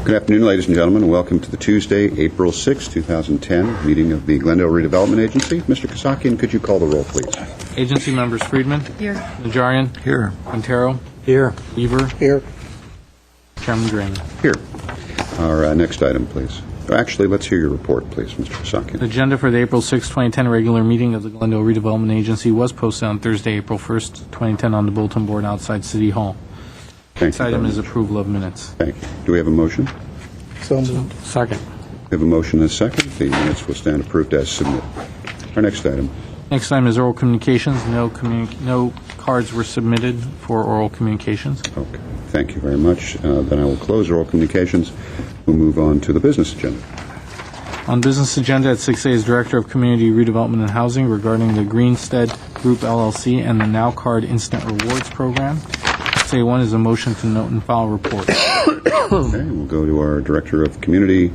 Good afternoon, ladies and gentlemen, and welcome to the Tuesday, April 6, 2010 meeting of the Glendale Redevelopment Agency. Mr. Kasakian, could you call the roll, please? Agency members: Friedman. Here. Najarian. Here. Quintero. Here. Weaver. Here. Chairman Draymond. Here. Our next item, please. Actually, let's hear your report, please, Mr. Kasakian. The agenda for the April 6, 2010 regular meeting of the Glendale Redevelopment Agency was posted on Thursday, April 1st, 2010 on the bulletin board outside City Hall. Thank This you item very is much. approval of minutes. Thank you. Do we have a motion? So moved. Second. We have a motion and a second. The minutes will stand approved as submitted. Our next item. Next item is oral communications. No cards were submitted for oral communications. Okay. Thank you very much. Then I will close oral communications. We'll move on to the business agenda. On business agenda at 6A is Director of Community Redevelopment and Housing regarding the Greenstead Group LLC and the Now Card Instant Rewards Program. 6A1 is a motion to note and file report. Okay. We'll go to our Director of Community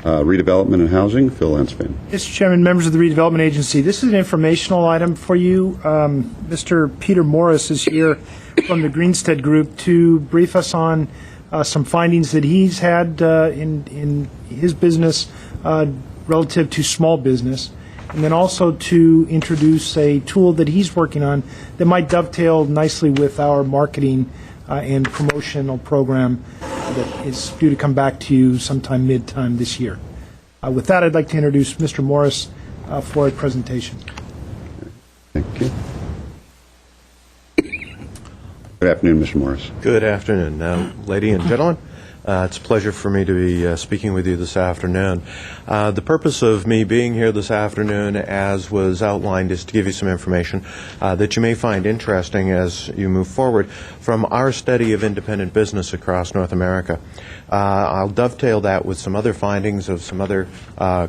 Redevelopment and Housing, Phil Enspan. Mr. Chairman, members of the Redevelopment Agency, this is an informational item for you. Mr. Peter Morris is here from the Greenstead Group to brief us on some findings that he's had in his business relative to small business, and then also to introduce a tool that he's working on that might dovetail nicely with our marketing and promotional program that is due to come back to you sometime mid-time this year. With that, I'd like to introduce Mr. Morris for a presentation. Thank you. Good afternoon, Mr. Morris. Good afternoon, ladies and gentlemen. It's a pleasure for me to be speaking with you this afternoon. The purpose of me being here this afternoon, as was outlined, is to give you some information that you may find interesting as you move forward from our study of independent business across North America. I'll dovetail that with some other findings of some other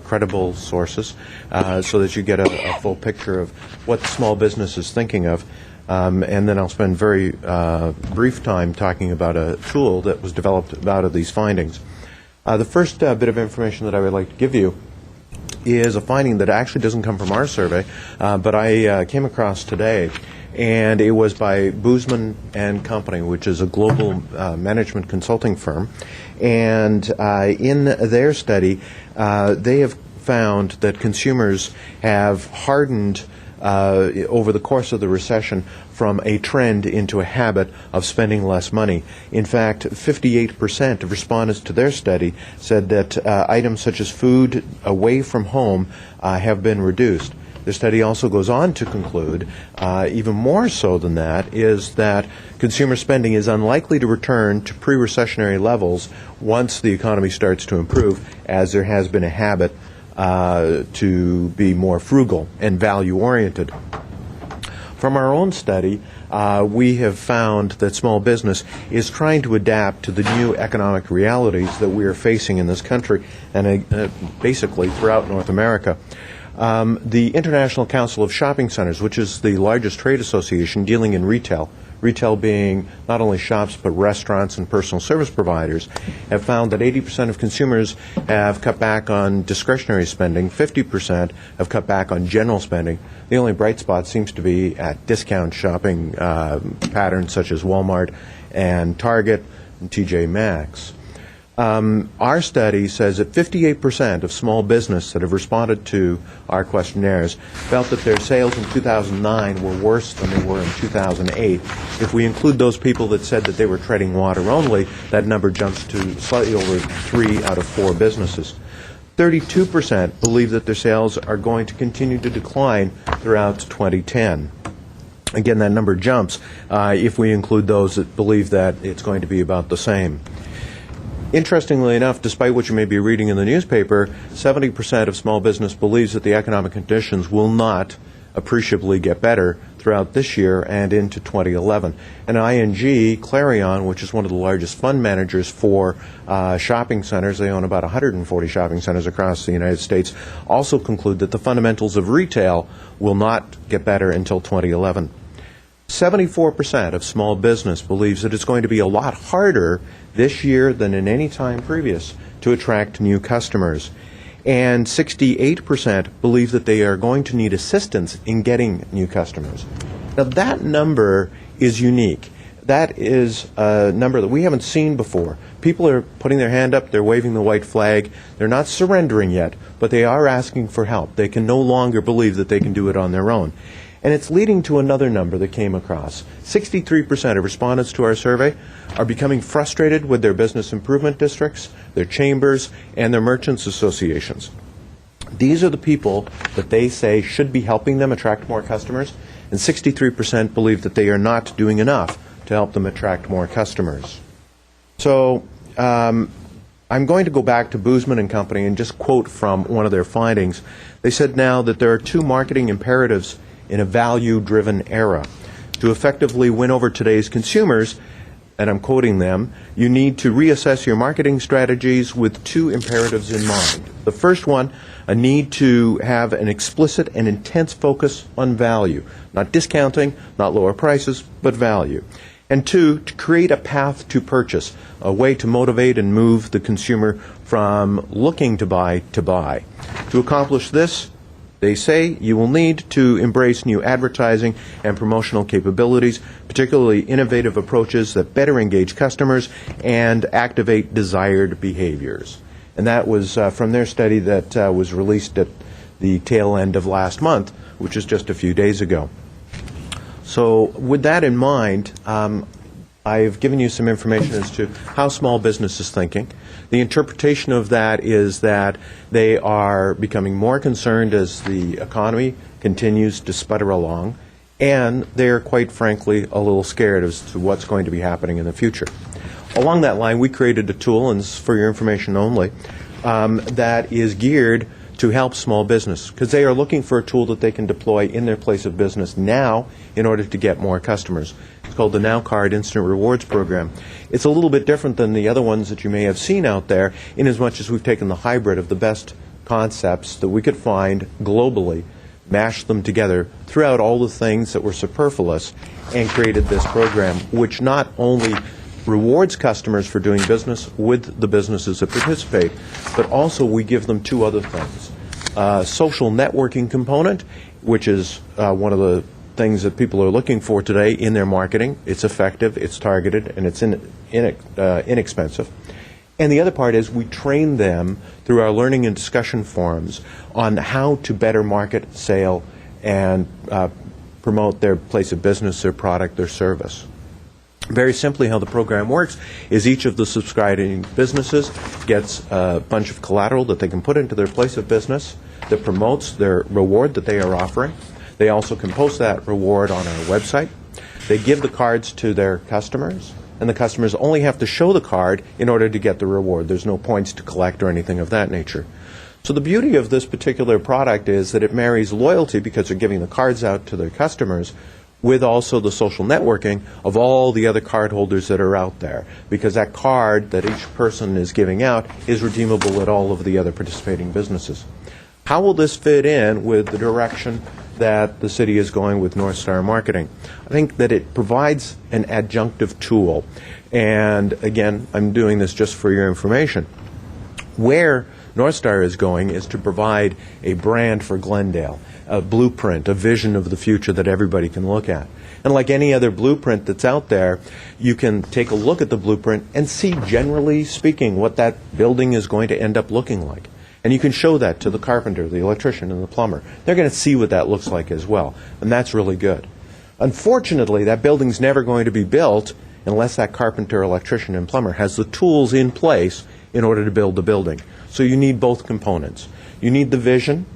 credible sources so that you get a full picture of what small business is thinking of. And then I'll spend very brief time talking about a tool that was developed out of these findings. The first bit of information that I would like to give you is a finding that actually doesn't come from our survey, but I came across today, and it was by Boozman and Company, which is a global management consulting firm. And in their study, they have found that consumers have hardened over the course of the recession from a trend into a habit of spending less money. In fact, 58% of respondents to their study said that items such as food away from home have been reduced. The study also goes on to conclude, even more so than that, is that consumer spending is unlikely to return to pre-recessionary levels once the economy starts to improve, as there has been a habit to be more frugal and value-oriented. From our own study, we have found that small business is trying to adapt to the new economic realities that we are facing in this country and basically throughout North America. The International Council of Shopping Centers, which is the largest trade association dealing in retail being not only shops but restaurants and personal service providers, have found that 80% of consumers have cut back on discretionary spending, 50% have cut back on general spending. The only bright spot seems to be at discount shopping patterns such as Walmart and Target and TJ Maxx. Our study says that 58% of small business that have responded to our questionnaires felt that their sales in 2009 were worse than they were in 2008. If we include those people that said that they were treading water only, that number jumps to slightly over 3 out of 4 businesses. 32% believe that their sales are going to continue to decline throughout 2010. Again, that number jumps if we include those that believe that it's going to be about the same. Interestingly enough, despite what you may be reading in the newspaper, 70% of small business believes that the economic conditions will not appreciably get better throughout this year and into 2011. And ING, Clarion, which is one of the largest fund managers for shopping centers, they own about 140 shopping centers across the United States, also conclude that the fundamentals of retail will not get better until 2011. 74% of small business believes that it's going to be a lot harder this year than in any time previous to attract new customers. And 68% believe that they are going to need assistance in getting new customers. Now, that number is unique. that is a number that we haven't seen before. People are putting their hand up, they're waving the white flag, they're not surrendering yet, but they are asking for help. They can no longer believe that they can do it on their own. And it's leading to another number that came across. 63% of respondents to our survey are becoming frustrated with their business improvement districts, their chambers, and their merchants associations. These are the people that they say should be helping them attract more customers, and 63% believe that they are not doing enough to help them attract more customers. So I'm going to go back to Boozman and Company and just quote from one of their findings. They said now that there are two marketing imperatives in a value-driven era. To effectively win over today's consumers, and I'm quoting them, you need to reassess your marketing strategies with two imperatives in mind. The first one, a need to have an explicit and intense focus on value, not discounting, not lower prices, but value. And two, to create a path to purchase, a way to motivate and move the consumer from looking to buy to buy. To accomplish this, they say you will need to embrace new advertising and promotional capabilities, particularly innovative approaches that better engage customers and activate desired behaviors. And that was from their study that was released at the tail end of last month, which is just a few days ago. So with that in mind, I've given you some information as to how small business is thinking. The interpretation of that is that they are becoming more concerned as the economy continues to sputter along, and they're quite frankly a little scared as to what's going to be happening in the future. Along that line, we created a tool, and this is for your information only, that is geared to help small business, because they are looking for a tool that they can deploy in their place of business now in order to get more customers. It's called the NowCard Instant Rewards Program. It's a little bit different than the other ones that you may have seen out there, in as much as we've taken the hybrid of the best concepts that we could find globally, mashed them together throughout all the things that were superfluous, and created this program, which not only rewards customers for doing business with the businesses that participate, but also we give them two other things. Social networking component, which is one of the things that people are looking for today in their marketing. It's effective, it's targeted, and it's inexpensive. And the other part is we train them through our learning and discussion forums on how to better market, sale, and promote their place of business, their product, their service. Very simply, how the program works is each of the subscribing businesses gets a bunch of collateral that they can put into their place of business that promotes their reward that they are offering. They also can post that reward on our website. They give the cards to their customers, and the customers only have to show the card in order to get the reward. There's no points to collect or anything of that nature. So the beauty of this particular product is that it marries loyalty, because they're giving the cards out to their customers, with also the social networking of all the other card holders that are out there, because that card that each person is giving out is redeemable at all of the other participating businesses. How will this fit in with the direction that the city is going with North Star Marketing? I think that it provides an adjunctive tool, and again, I'm doing this just for your information. Where North Star is going is to provide a brand for Glendale, a blueprint, a vision of the future that everybody can look at. And like any other blueprint that's out there, you can take a look at the blueprint and see, generally speaking, what that building is going to end up looking like. And you can show that to the carpenter, the electrician, and the plumber. They're going to see what that looks like as well, and that's really good. Unfortunately, that building's never going to be built unless that carpenter, electrician, and plumber has the tools in place in order to build the building. So you need both components. You need the vision,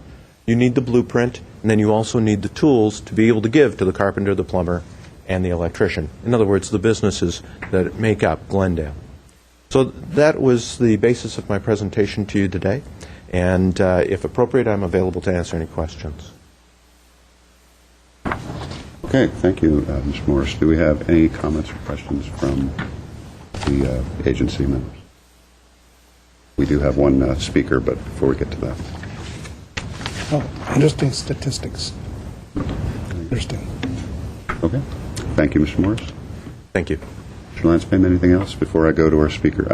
you need the blueprint, and then you also need the tools to be able to give to the carpenter, the plumber, and the electrician. In other words, the businesses that make up Glendale. So that was the basis of my presentation to you today, and if appropriate, I'm available to answer any questions. Okay, thank you, Mr. Morris. Do we have any comments or questions from the agency members? We do have one speaker, but before we get to that. Oh, interesting statistics. Interesting. Okay. Thank you, Mr. Morris. Thank you. Mr. Lanspain, anything else before I go to our speaker?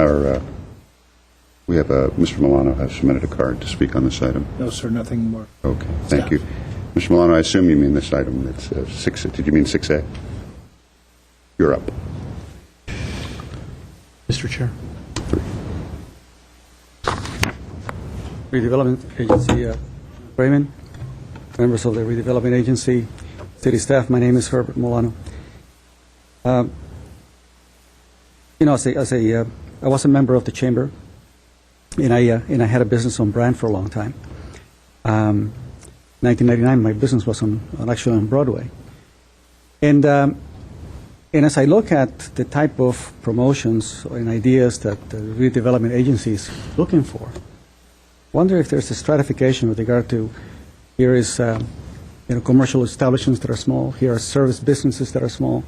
We have Mr. Milano has submitted a card to speak on this item. No, sir, nothing more. Okay, thank you. Mr. Milano, I assume you mean this item. It's 6. Did you mean 6A? You're up. Mr. Chair. Redevelopment Agency, Raymond, members of the Redevelopment Agency, city staff, my name is Herbert Molano. I was a member of the chamber, and I had a business on Brand for a long time. 1999, my business was actually on Broadway. And as I look at the type of promotions and ideas that the redevelopment agency is looking for, wonder if there's a stratification with regard to here is commercial establishments that are small, here are service businesses that are small,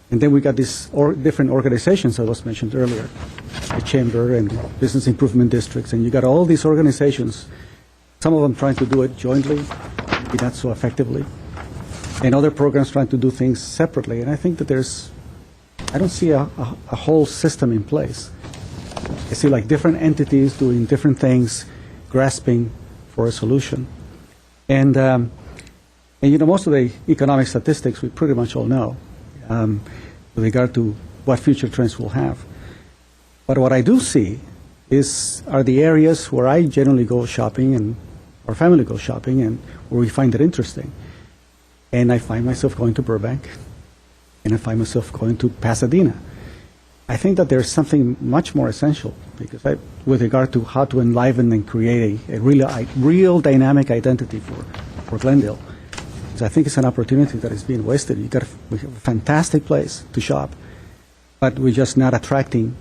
and then we got these different organizations that was mentioned earlier, the chamber and business improvement districts, and you got all these organizations, some of them trying to do it jointly, maybe not so effectively, and other programs trying to do things separately. And I think that I don't see a whole system in place. I see like different entities doing different things, grasping for a solution. And most of the economic statistics we pretty much all know with regard to what future trends will have. But what I do see are the areas where I generally go shopping and our family goes shopping and where we find it interesting. And I find myself going to Burbank, and I find myself going to Pasadena. I think that there's something much more essential because with regard to how to enliven and create a real dynamic identity for Glendale. So I think it's an opportunity that is being wasted. We have a fantastic place to shop, but we're just not attracting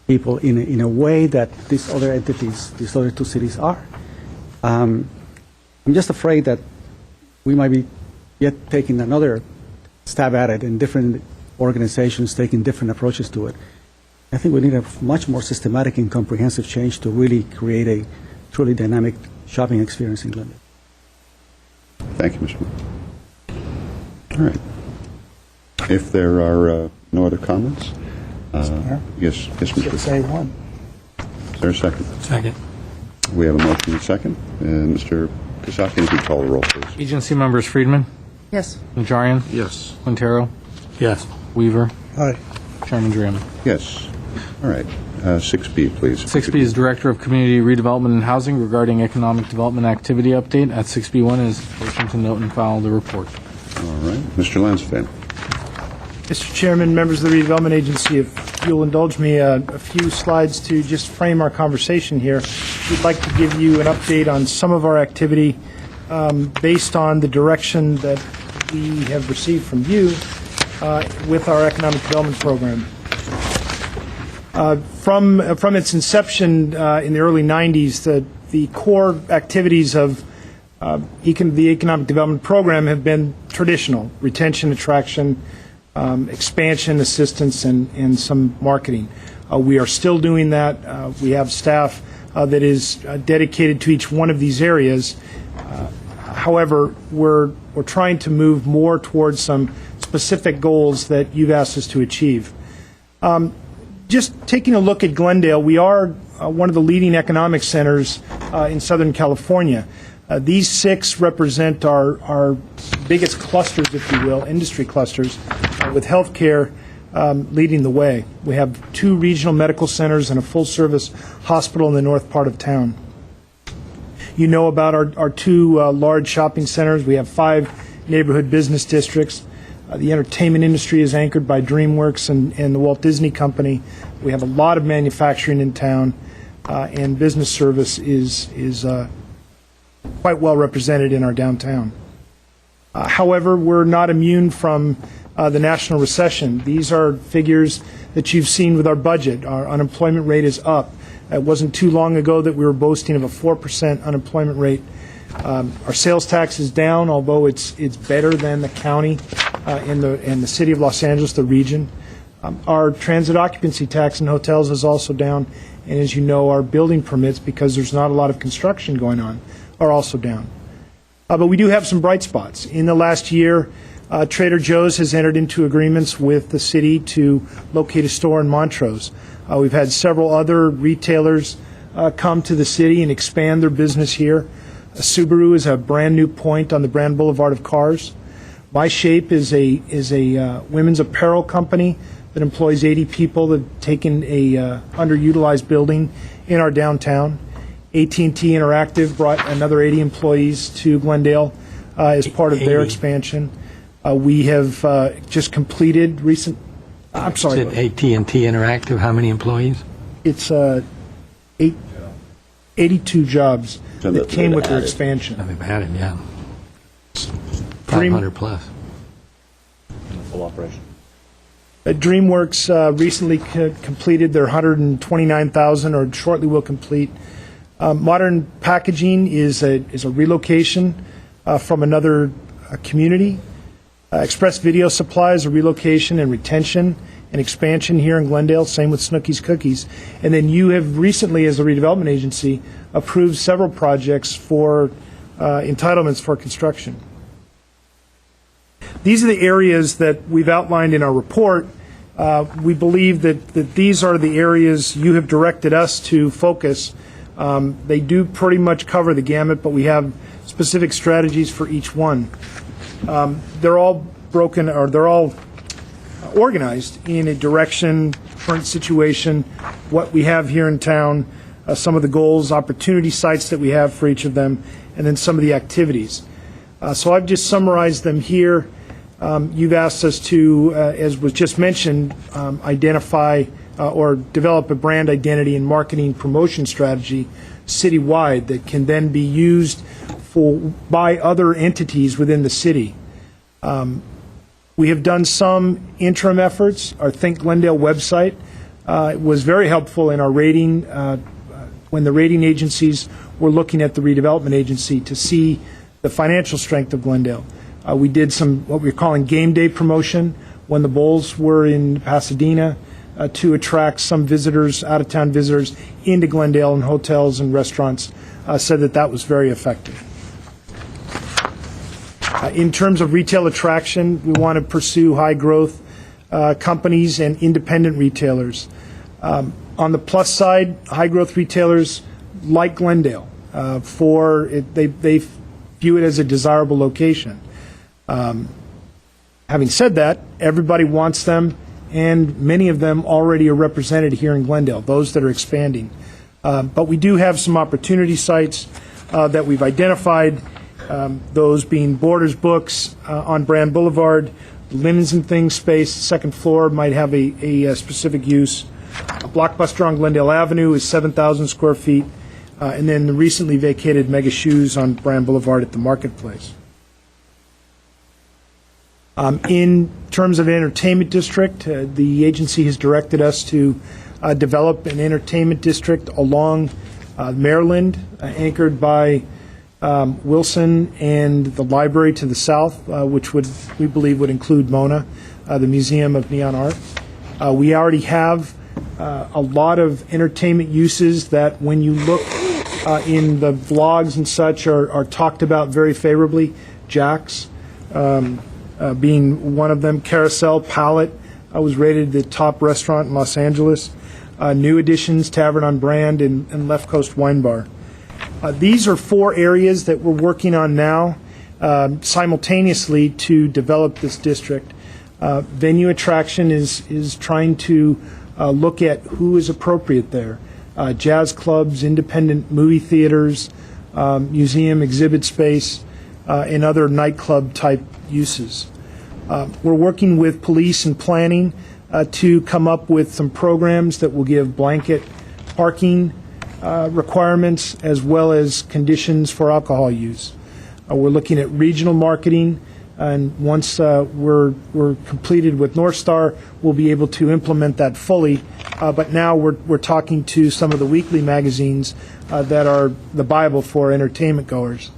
people in a way that these other entities, these other two cities are. I'm just afraid that we might be yet taking another stab at it, and different organizations taking different approaches to it. I think we need a much more systematic and comprehensive change to really create a truly dynamic shopping experience in Glendale. Thank you, Mr. Moore. All right. If there are no other comments, Mayor? yes, Mr. Say one. Is there a second? Second. We have a motion and a second. Mr. Kosaki, if you call the roll, please. Agency members Friedman, Yes. Najarian, Yes. Quintero, Yes. Weaver, Aye. Chairman Drayman. Yes. All right. 6B, please. 6B is Director of Community Redevelopment and Housing regarding economic development activity update. At 6B1 is motion to note and file the report. All right. Mr. Lansdale. Mr. Chairman, members of the Redevelopment Agency, if you'll indulge me a few slides to just frame our conversation here, we'd like to give you an update on some of our activity based on the direction that we have received from you with our economic development program. From its inception in the early 90s, the core activities of the economic development program have been traditional: retention, attraction, expansion, assistance, and some marketing. We are still doing that. We have staff that is dedicated to each one of these areas. However, we're trying to move more towards some specific goals that you've asked us to achieve. Just taking a look at Glendale, we are one of the leading economic centers in Southern California. These 6 represent our biggest clusters, if you will, industry clusters, with healthcare leading the way. We have 2 regional medical centers and a full-service hospital in the north part of town. You know about our 2 large shopping centers. We have 5 neighborhood business districts. The entertainment industry is anchored by DreamWorks and the Walt Disney Company. We have a lot of manufacturing in town, and business service is quite well represented in our downtown. However, we're not immune from the national recession. These are figures that you've seen with our budget. Our unemployment rate is up. It wasn't too long ago that we were boasting of a 4% unemployment rate. Our sales tax is down, although it's better than the county in the city of Los Angeles, the region. Our transit occupancy tax in hotels is also down, and as you know, our building permits, because there's not a lot of construction going on, are also down. But we do have some bright spots. In the last year, Trader Joe's has entered into agreements with the city to locate a store in Montrose. We've had several other retailers come to the city and expand their business here. Subaru is a brand new point on the Brand Boulevard of cars. My Shape is a women's apparel company that employs 80 people that have taken a underutilized building in our downtown. AT&T Interactive brought another 80 employees to Glendale as part of their 80. expansion. We have just completed recent, I'm sorry, Is it AT&T Interactive, how many employees? it's 82 jobs So that came with their added. expansion. They've added, yeah. Dream- 500 plus. Full operation. DreamWorks recently completed their 129,000, or shortly will complete. Modern Packaging is a relocation from another community. Express Video Supply is a relocation and retention and expansion here in Glendale, same with Snooki's Cookies. And then you have recently, as a redevelopment agency, approved several projects for entitlements for construction. These are the areas that we've outlined in our report. We believe that these are the areas you have directed us to focus. They do pretty much cover the gamut, but we have specific strategies for each one. They're all broken, or they're all organized in a direction, current situation, what we have here in town, some of the goals, opportunity sites that we have for each of them, and then some of the activities. So I've just summarized them here. You've asked us to, as was just mentioned, identify or develop a brand identity and marketing promotion strategy citywide that can then be used by other entities within the city. We have done some interim efforts. Our Think Glendale website was very helpful in our rating when the rating agencies were looking at the redevelopment agency to see the financial strength of Glendale. We did some what we're calling game day promotion when the Bulls were in Pasadena to attract some visitors, out-of-town visitors, into Glendale, and hotels and restaurants said that was very effective. In terms of retail attraction, we want to pursue high-growth companies and independent retailers. On the plus side, high-growth retailers like Glendale, they view it as a desirable location. Having said that, everybody wants them, and many of them already are represented here in Glendale, those that are expanding. But we do have some opportunity sites that we've identified, those being Borders Books on Brand Boulevard, Linens and Things space, second floor might have a specific use. A Blockbuster on Glendale Avenue is 7,000 square feet, and then the recently vacated Mega Shoes on Brand Boulevard at the Marketplace. In terms of entertainment district, the agency has directed us to develop an entertainment district along Maryland, anchored by Wilson and the library to the south, which we believe would include MONA, the Museum of Neon Art. We already have a lot of entertainment uses that, when you look in the vlogs and such, are talked about very favorably. Jack's being one of them. Carousel, Palette was rated the top restaurant in Los Angeles. New Additions, Tavern on Brand, and Left Coast Wine Bar. These are four areas that we're working on now simultaneously to develop this district. Venue attraction is trying to look at who is appropriate there. Jazz clubs, independent movie theaters, museum exhibit space, and other nightclub type uses. We're working with police and planning to come up with some programs that will give blanket parking requirements as well as conditions for alcohol use. We're looking at regional marketing, and once we're completed with North Star, we'll be able to implement that fully. But now we're talking to some of the weekly magazines that are the Bible for entertainment goers.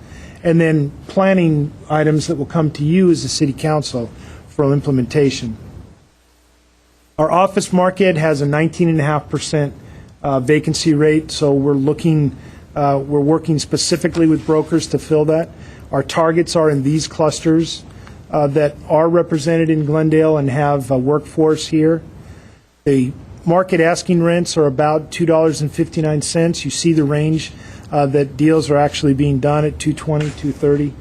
And then planning items that will come to you as the City Council for implementation. Our office market has a 19.5% vacancy rate, so we're working specifically with brokers to fill that. Our targets are in these clusters that are represented in Glendale and have a workforce here. The market asking rents are about $2.59. You see the range that deals are actually being done at $2.20, $2.30.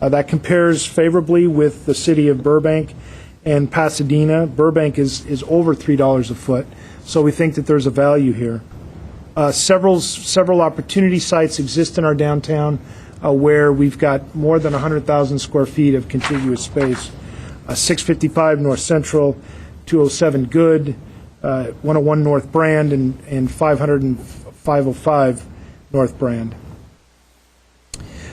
That compares favorably with the city of Burbank and Pasadena. Burbank is over $3 a foot, so we think that there's a value here. Several opportunity sites exist in our downtown where we've got more than 100,000 square feet of contiguous space. 655 North Central, 207 Good, 101 North Brand, and 505 North Brand.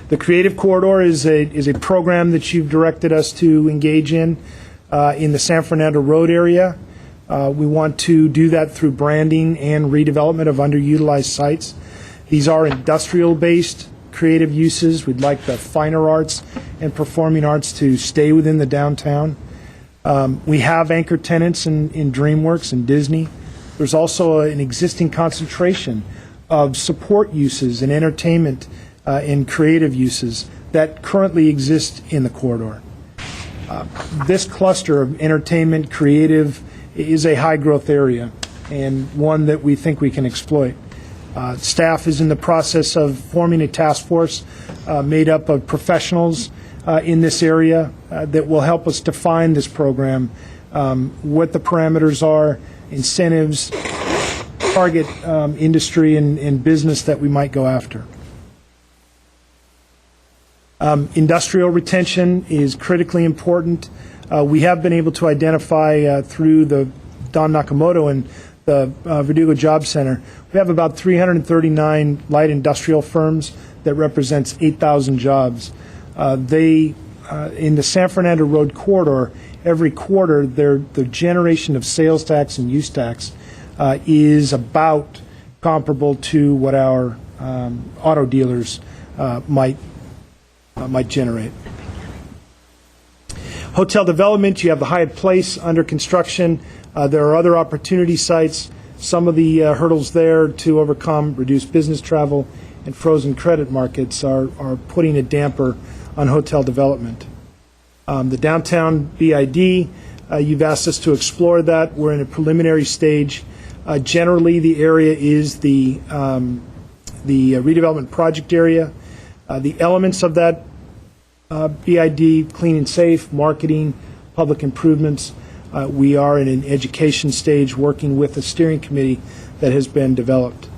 The Creative Corridor is a program that you've directed us to engage in the San Fernando Road area. We want to do that through branding and redevelopment of underutilized sites. These are industrial-based creative uses. We'd like the finer arts and performing arts to stay within the downtown. We have anchor tenants in DreamWorks and Disney. There's also an existing concentration of support uses and entertainment and creative uses that currently exist in the corridor. This cluster of entertainment, creative, is a high-growth area and one that we think we can exploit. Staff is in the process of forming a task force made up of professionals in this area that will help us define this program, what the parameters are, incentives, target industry and business that we might go after. Industrial retention is critically important. We have been able to identify through the Don Nakamoto and the Verdugo Job Center, we have about 339 light industrial firms that represents 8,000 jobs. In the San Fernando Road corridor, every quarter, the generation of sales tax and use tax is about comparable to what our auto dealers might generate. Hotel development, you have the Hyatt Place under construction. There are other opportunity sites. Some of the hurdles there to overcome reduced business travel and frozen credit markets are putting a damper on hotel development. The downtown BID, you've asked us to explore that. We're in a preliminary stage. Generally, the area is the redevelopment project area. The elements of that BID, clean and safe, marketing, public improvements. We are in an education stage working with a steering committee that has been developed.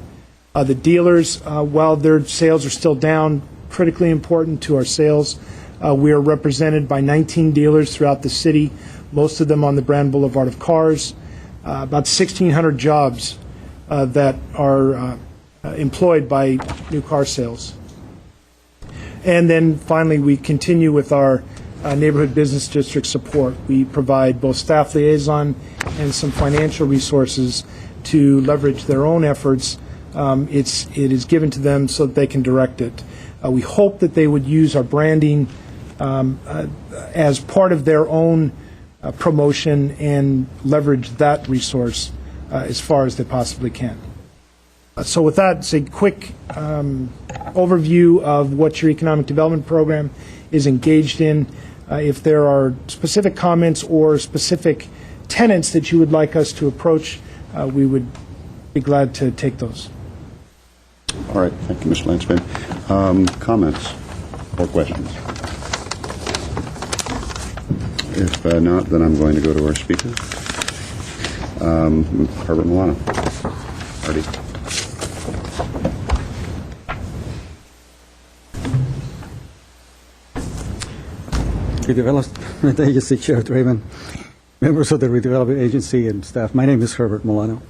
The dealers, while their sales are still down, critically important to our sales. We are represented by 19 dealers throughout the city, most of them on the Brand Boulevard of Cars. About 1,600 jobs that are employed by new car sales. And then finally, we continue with our neighborhood business district support. We provide both staff liaison and some financial resources to leverage their own efforts. It is given to them so that they can direct it. We hope that they would use our branding as part of their own promotion and leverage that resource as far as they possibly can. So with that, it's a quick overview of what your economic development program is engaged in. If there are specific comments or specific tenants that you would like us to approach, we would be glad to take those. All right, thank you, Mr. Landsman. Comments or questions? If not, then I'm going to go to our speakers. Herbert Milano. Artie. Redevelopment Agency Chair Draven, members of the Redevelopment Agency and staff. My name is Herbert Milano.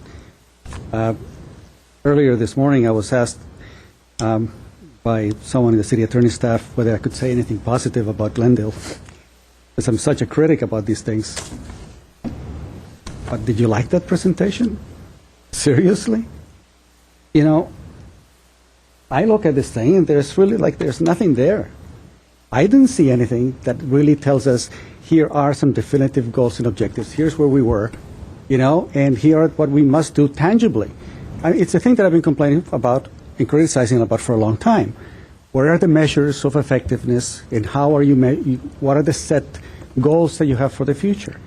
Earlier this morning, I was asked by someone in the city attorney staff whether I could say anything positive about Glendale, because I'm such a critic about these things. But did you like that presentation? Seriously? You know, I look at this thing and there's nothing there. I didn't see anything that really tells us here are some definitive goals and objectives. Here's where we were, and here are what we must do tangibly. It's a thing that I've been complaining about and criticizing about for a long time. What are the measures of effectiveness, and how are what are the set goals that you have for the future?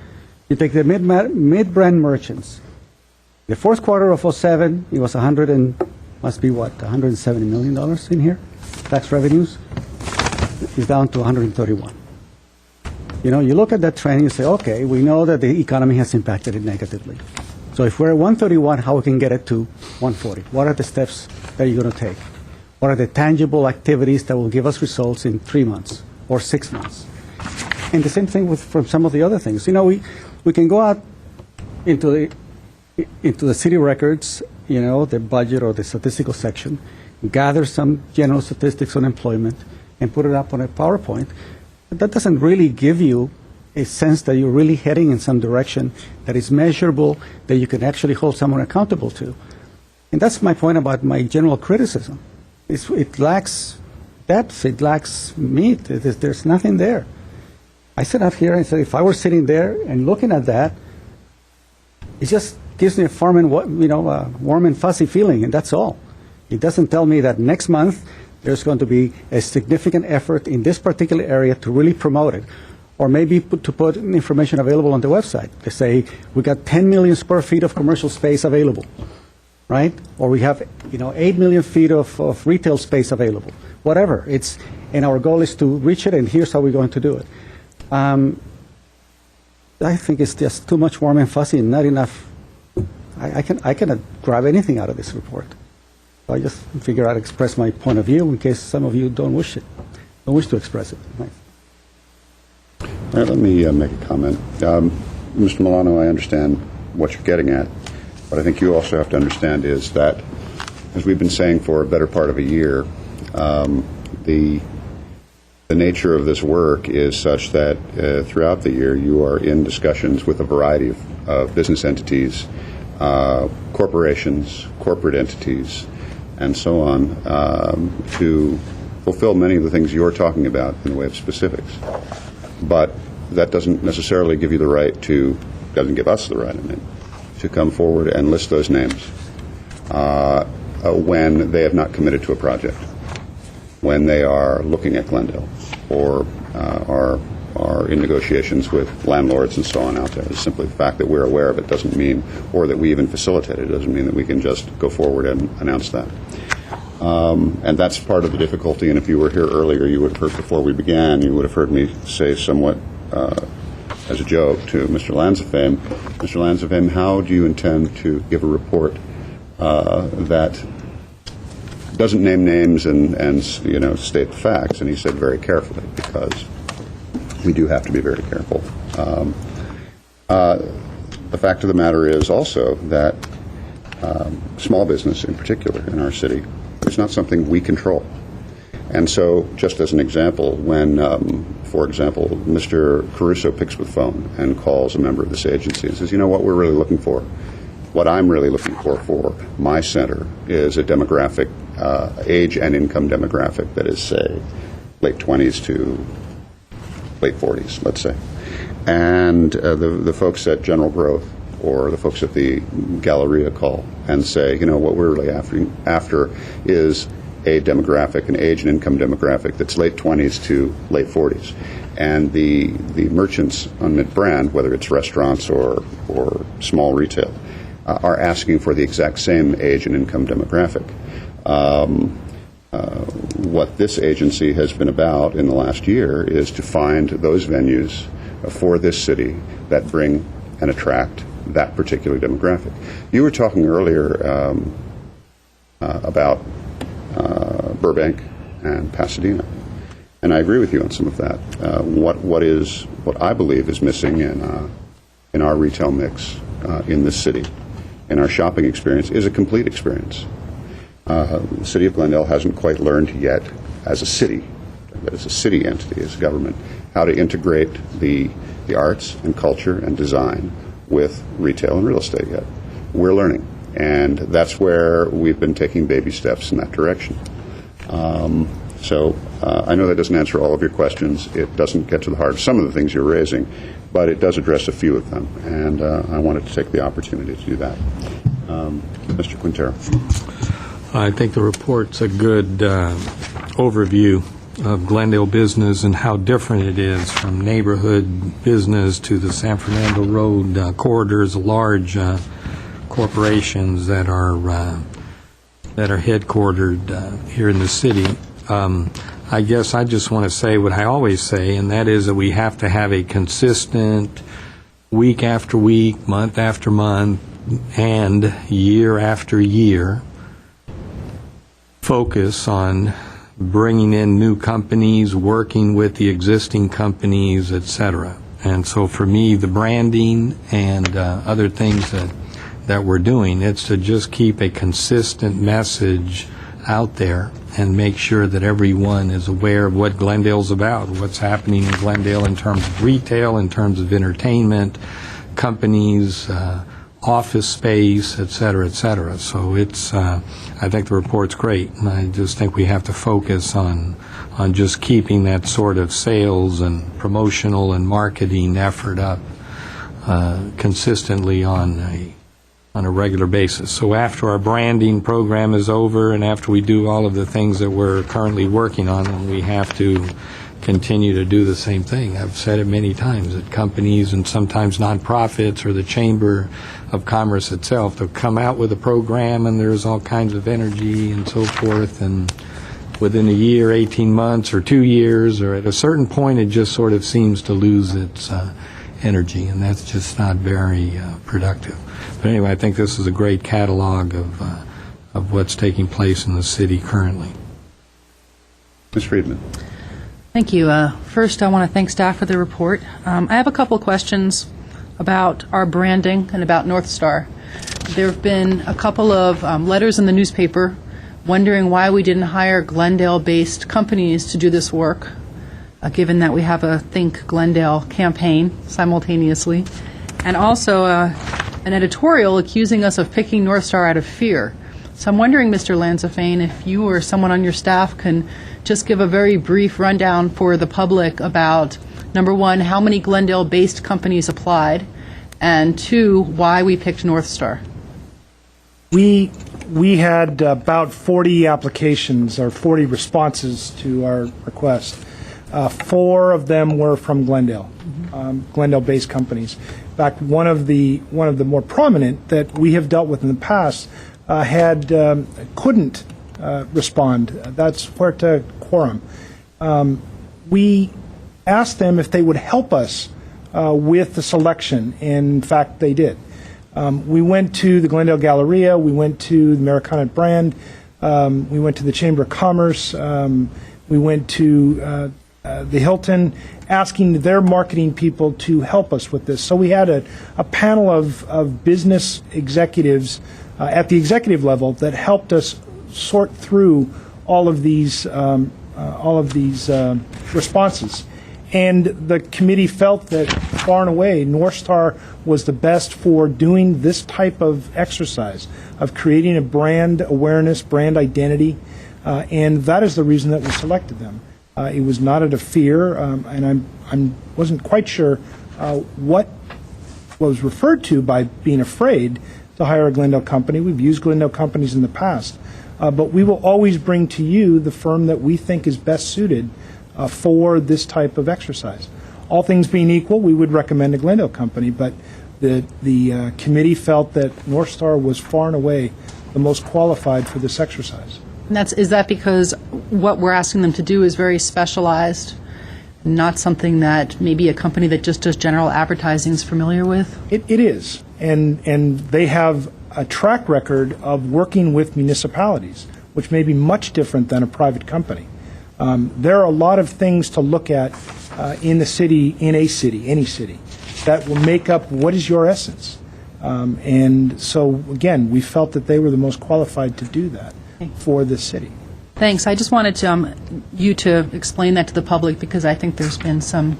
You take the mid-brand merchants. The fourth quarter of 2007, it was $170 million in here, tax revenues. Is down to 131. You look at that trend and you say, okay, we know that the economy has impacted it negatively. So if we're at 131, how we can get it to 140? What are the steps that you're going to take? What are the tangible activities that will give us results in 3 months or 6 months? And the same thing from some of the other things. We can go out into the city records, the budget or the statistical section, gather some general statistics on employment, and put it up on a PowerPoint. But that doesn't really give you a sense that you're really heading in some direction that is measurable, that you can actually hold someone accountable to. And that's my point about my general criticism. It lacks depth, it lacks meat, there's nothing there. I sit up here and say, if I were sitting there and looking at that, it just gives me a warm and fuzzy feeling, and that's all. It doesn't tell me that next month there's going to be a significant effort in this particular area to really promote it, or maybe to put information available on the website. They say we got 10 million square feet of commercial space available, right? Or we have 8 million feet of retail space available. Whatever. And our goal is to reach it, and here's how we're going to do it. I think it's just too much warm and fuzzy and not enough. I cannot grab anything out of this report. So I just figure I'd express my point of view in case some of you don't wish to express it. Right. All right, let me make a comment. Mr. Milano, I understand what you're getting at. What I think you also have to understand is that, as we've been saying for a better part of a year, the nature of this work is such that throughout the year you are in discussions with a variety of business entities, corporations, corporate entities, and so on, to fulfill many of the things you're talking about in the way of specifics. But that doesn't necessarily give you the right doesn't give us the right, to come forward and list those names when they have not committed to a project, when they are looking at Glendale, or are in negotiations with landlords and so on out there. It's simply the fact that we're aware of it doesn't mean, or that we even facilitate it, doesn't mean that we can just go forward and announce that. And that's part of the difficulty, and if you were here earlier, you would have heard before we began, you would have heard me say somewhat as a joke to Mr. Lanzafame, Mr. Lanzafame, how do you intend to give a report that doesn't name names and state the facts? And he said very carefully, because we do have to be very careful. The fact of the matter is also that small business in particular in our city is not something we control. And so, just as an example, when, for example, Mr. Caruso picks up the phone and calls a member of this agency and says, what we're really looking for, what I'm really looking for my center is a demographic, age and income demographic that is, say, late 20s to late 40s, let's say. And the folks at General Growth or the folks at the Galleria call and say, what we're really after is a demographic, an age and income demographic that's late 20s to late 40s. And the merchants on mid-brand, whether it's restaurants or small retail, are asking for the exact same age and income demographic. What this agency has been about in the last year is to find those venues for this city that bring and attract that particular demographic. You were talking earlier about Burbank and Pasadena, and I agree with you on some of that. What I believe is missing in our retail mix in this city, in our shopping experience, is a complete experience. The city of Glendale hasn't quite learned yet, as a city entity, as a government, how to integrate the arts and culture and design with retail and real estate yet. We're learning, and that's where we've been taking baby steps in that direction. So I know that doesn't answer all of your questions. It doesn't get to the heart of some of the things you're raising, but it does address a few of them, and I wanted to take the opportunity to do that. Mr. Quintero. I think the report's a good overview of Glendale business and how different it is from neighborhood business to the San Fernando Road corridors, large corporations that are headquartered here in the city. I guess I just want to say what I always say, and that is that we have to have a consistent week after week, month after month, and year after year focus on bringing in new companies, working with the existing companies, et cetera. And so for me, the branding and other things that we're doing, it's to just keep a consistent message out there and make sure that everyone is aware of what Glendale's about, what's happening in Glendale in terms of retail, in terms of entertainment, companies, office space, et cetera, et cetera. So it's, I think the report's great, and I just think we have to focus on just keeping that sort of sales and promotional and marketing effort up consistently on a regular basis. So after our branding program is over and after we do all of the things that we're currently working on, then we have to continue to do the same thing. I've said it many times that companies and sometimes nonprofits or the Chamber of Commerce itself, they'll come out with a program and there's all kinds of energy and so forth, and within a year, 18 months, or 2 years, or at a certain point, it just sort of seems to lose its energy, and that's just not very productive. But anyway, I think this is a great catalog of what's taking place in the city currently. Ms. Friedman. Thank you. First, I want to thank staff for the report. I have a couple of questions about our branding and about North Star. There have been a couple of letters in the newspaper wondering why we didn't hire Glendale-based companies to do this work, given that we have a Think Glendale campaign simultaneously, and also an editorial accusing us of picking North Star out of fear. So I'm wondering, Mr. Lanzafame, if you or someone on your staff can just give a very brief rundown for the public about, number one, how many Glendale-based companies applied, and two, why we picked North Star. We had about 40 applications or 40 responses to our request. 4 of them were from Glendale, Glendale-based companies. In fact, one of the more prominent that we have dealt with in the past couldn't respond. That's Huerta Quorum. We asked them if they would help us with the selection, and in fact, they did. We went to the Glendale Galleria, we went to the Americana brand, we went to the Chamber of Commerce, we went to the Hilton, asking their marketing people to help us with this. So we had a panel of business executives at the executive level that helped us sort through all of these responses. And the committee felt that far and away, North Star was the best for doing this type of exercise, of creating a brand awareness, brand identity, and that is the reason that we selected them. It was not out of fear, and I wasn't quite sure what was referred to by being afraid to hire a Glendale company. We've used Glendale companies in the past, but we will always bring to you the firm that we think is best suited for this type of exercise. All things being equal, we would recommend a Glendale company, but the committee felt that North Star was far and away the most qualified for this exercise. And is that because what we're asking them to do is very specialized, not something that maybe a company that just does general advertising is familiar with? It is, and they have a track record of working with municipalities, which may be much different than a private company. There are a lot of things to look at in the city, any city, that will make up what is your essence. And so, again, we felt that they were the most qualified to do that for the city. Thanks. I just wanted you to explain that to the public because I think there's been some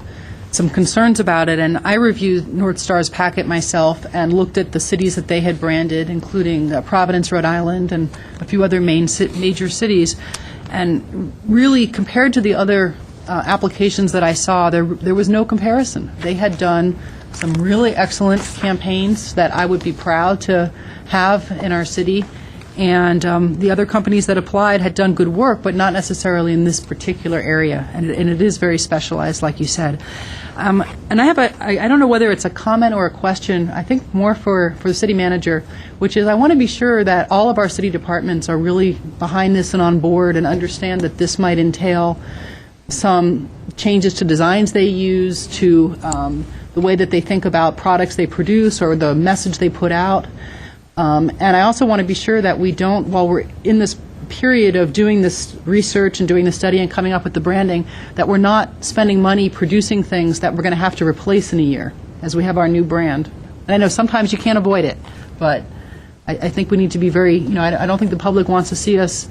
concerns about it. And I reviewed North Star's packet myself and looked at the cities that they had branded, including Providence, Rhode Island, and a few other major cities. And really, compared to the other applications that I saw, there was no comparison. They had done some really excellent campaigns that I would be proud to have in our city. And the other companies that applied had done good work, but not necessarily in this particular area. And it is very specialized, like you said. And I have I don't know whether it's a comment or a question, I think more for the city manager, which is I want to be sure that all of our city departments are really behind this and on board and understand that this might entail some changes to designs they use, to the way that they think about products they produce or the message they put out. And I also want to be sure that we don't, while we're in this period of doing this research and doing the study and coming up with the branding, that we're not spending money producing things that we're going to have to replace in a year as we have our new brand. And I know sometimes you can't avoid it, but I think we need to be very, I don't think the public wants to see us,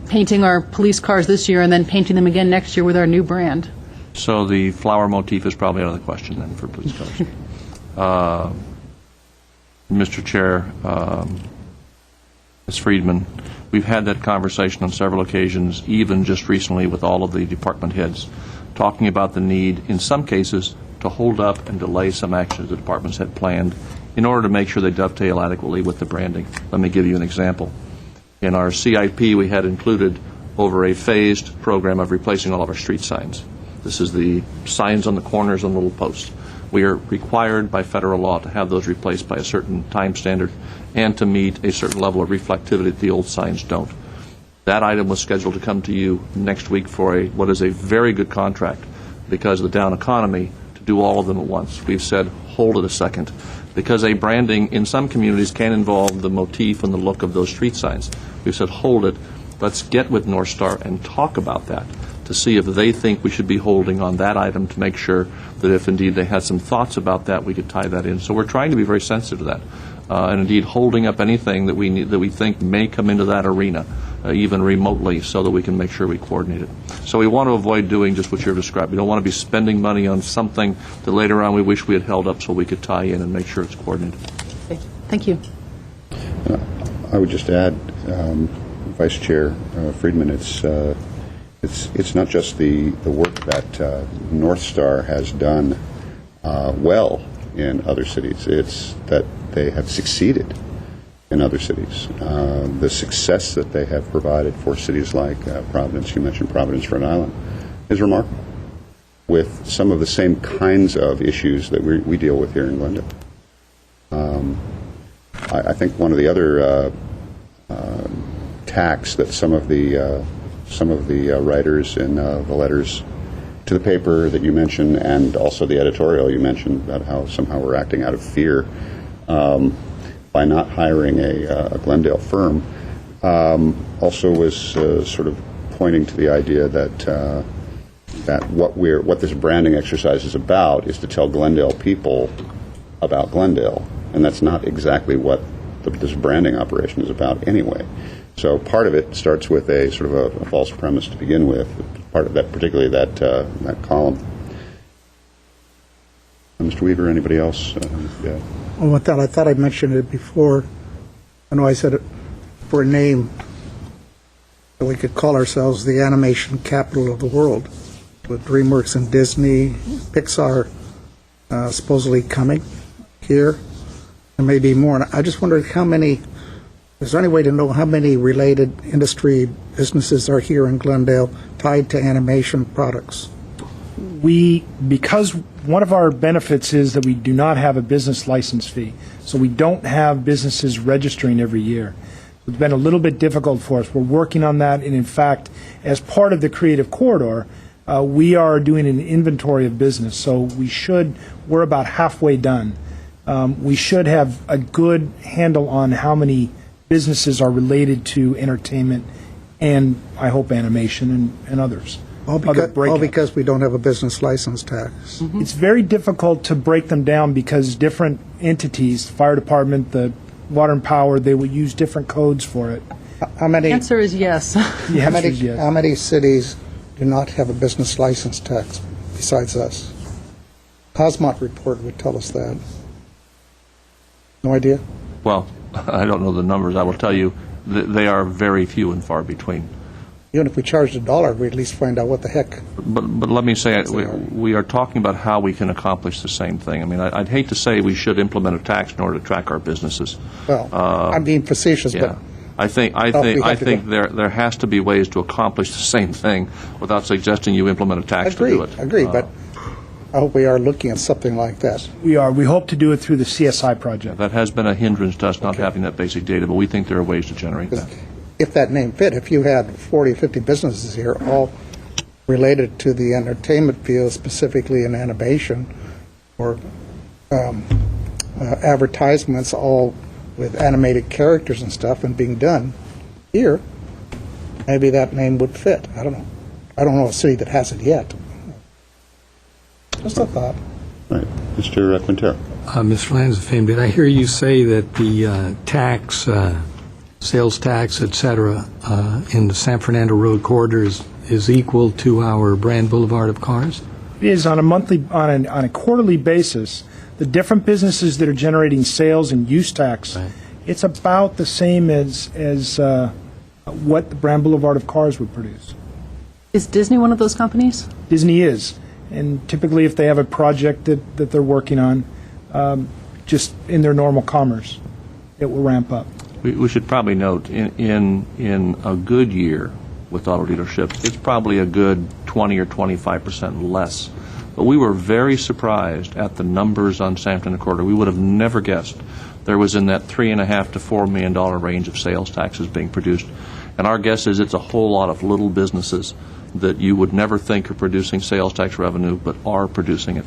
painting our police cars this year and then painting them again next year with our new brand. So the flower motif is probably out of the question then for police cars. Mr. Chair, Ms. Friedman, we've had that conversation on several occasions, even just recently with all of the department heads, talking about the need, in some cases, to hold up and delay some actions the departments had planned in order to make sure they dovetail adequately with the branding. Let me give you an example. In our CIP, we had included over a phased program of replacing all of our street signs. This is the signs on the corners and little posts. We are required by federal law to have those replaced by a certain time standard and to meet a certain level of reflectivity that the old signs don't. That item was scheduled to come to you next week for what is a very good contract because of the down economy to do all of them at once. We've said, hold it a second, because a branding in some communities can involve the motif and the look of those street signs. We've said, hold it. Let's get with North Star and talk about that to see if they think we should be holding on that item to make sure that if indeed they had some thoughts about that, we could tie that in. So we're trying to be very sensitive to that. And indeed holding up anything that we think may come into that arena, even remotely, so that we can make sure we coordinate it. So we want to avoid doing just what you're describing. We don't want to be spending money on something that later on we wish we had held up so we could tie in and make sure it's coordinated. Okay. Thank you. I would just add, Vice Chair Friedman, it's not just the work that North Star has done well in other cities. It's that they have succeeded in other cities. The success that they have provided for cities like Providence, you mentioned Providence, Rhode Island, is remarkable, with some of the same kinds of issues that we deal with here in Glendale. I think one of the other tacks that some of the writers in the letters to the paper that you mentioned, and also the editorial you mentioned about how somehow we're acting out of fear by not hiring a Glendale firm, also was sort of pointing to the idea that what this branding exercise is about is to tell Glendale people about Glendale, and that's not exactly what this branding operation is about anyway. So part of it starts with a sort of a false premise to begin with, part of that, particularly that column. Mr. Weaver, anybody else? Yeah. Well, with that, I thought I mentioned it before. I know I said it for a name, that we could call ourselves the animation capital of the world, with DreamWorks and Disney, Pixar supposedly coming here. There may be more. And I just wondered is there any way to know how many related industry businesses are here in Glendale tied to animation products? Because one of our benefits is that we do not have a business license fee, so we don't have businesses registering every year. It's been a little bit difficult for us. We're working on that, and in fact, as part of the Creative Corridor, we are doing an inventory of business, so we're about halfway done. We should have a good handle on how many businesses are related to entertainment and, I hope, animation and others. All because we don't have a business license tax. It's very difficult to break them down because different entities, the fire department, the water and power, they will use different codes for it. How many? The answer is yes. The answer is yes. How many cities do not have a business license tax besides us? Cosmot report would tell us that. No idea? Well, I don't know the numbers. I will tell you they are very few and far between. Even if we charged $1, we'd at least find out what the heck. But let me say, we are talking about how we can accomplish the same thing. I mean, I'd hate to say we should implement a tax in order to track our businesses. Well, I'm being facetious, yeah. I think we have to go. there has to be ways to accomplish the same thing without suggesting you implement a tax to do it. Agreed, but I hope we are looking at something like that. We are. We hope to do it through the CSI project. That has been a hindrance to us not having that basic data, but we think there are ways to generate that. If that name fit, if you had 40 or 50 businesses here, all related to the entertainment field, specifically in animation, or advertisements, all with animated characters and stuff and being done here, maybe that name would fit. I don't know. I don't know a city that has it yet. Just a thought. All right. Mr. Quintero. Mr. Lansdowne, did I hear you say that the tax, sales tax, et cetera, in the San Fernando Road corridor is equal to our Brand Boulevard of cars? It is on a quarterly basis. The different businesses that are generating sales and use tax, Right. it's about the same as what the Brand Boulevard of Cars would produce. Is Disney one of those companies? Disney is, and typically if they have a project that they're working on, just in their normal commerce, it will ramp up. We should probably note, in a good year with auto dealerships, it's probably a good 20 or 25% less. But we were very surprised at the numbers on San Fernando Corridor. We would have never guessed there was in that $3.5 to $4 million range of sales taxes being produced. And our guess is it's a whole lot of little businesses that you would never think are producing sales tax revenue, but are producing it,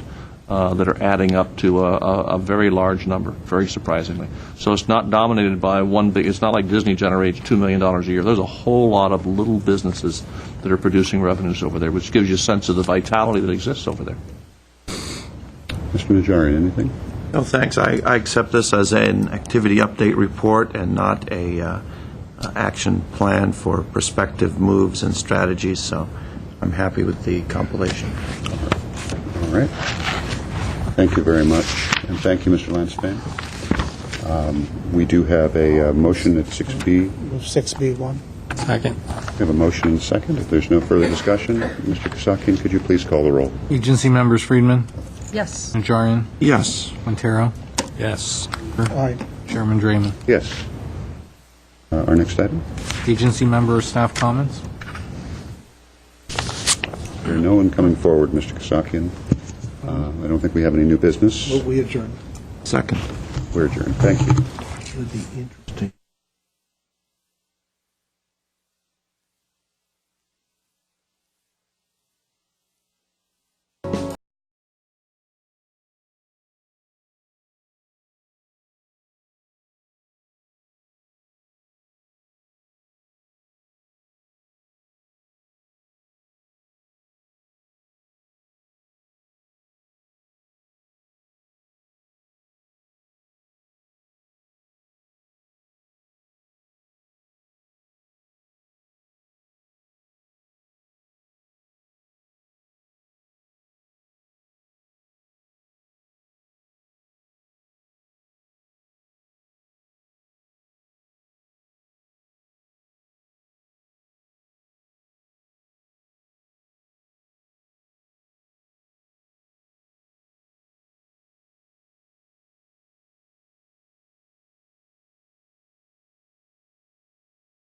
that are adding up to a very large number, very surprisingly. So it's not dominated by one big, it's not like Disney generates $2 million a year. There's a whole lot of little businesses that are producing revenues over there, which gives you a sense of the vitality that exists over there. Mr. Najarian, anything? No, thanks. I accept this as an activity update report and not a action plan for prospective moves and strategies, so I'm happy with the compilation. All right. Thank you very much, and thank you, Mr. Lanspan. We do have a motion at 6B. 6B1. Second. We have a motion and a second. If there's no further discussion, Mr. Kasakian, could you please call the roll? Agency members Friedman, Yes. Najarian, Yes. Quintero, Yes. Aye. Chairman Draymond. Yes. Our next item? Agency member staff comments. There's no one coming forward, Mr. Kasakian. I don't think we have any new business. We adjourn. Second. We're adjourned. Thank you.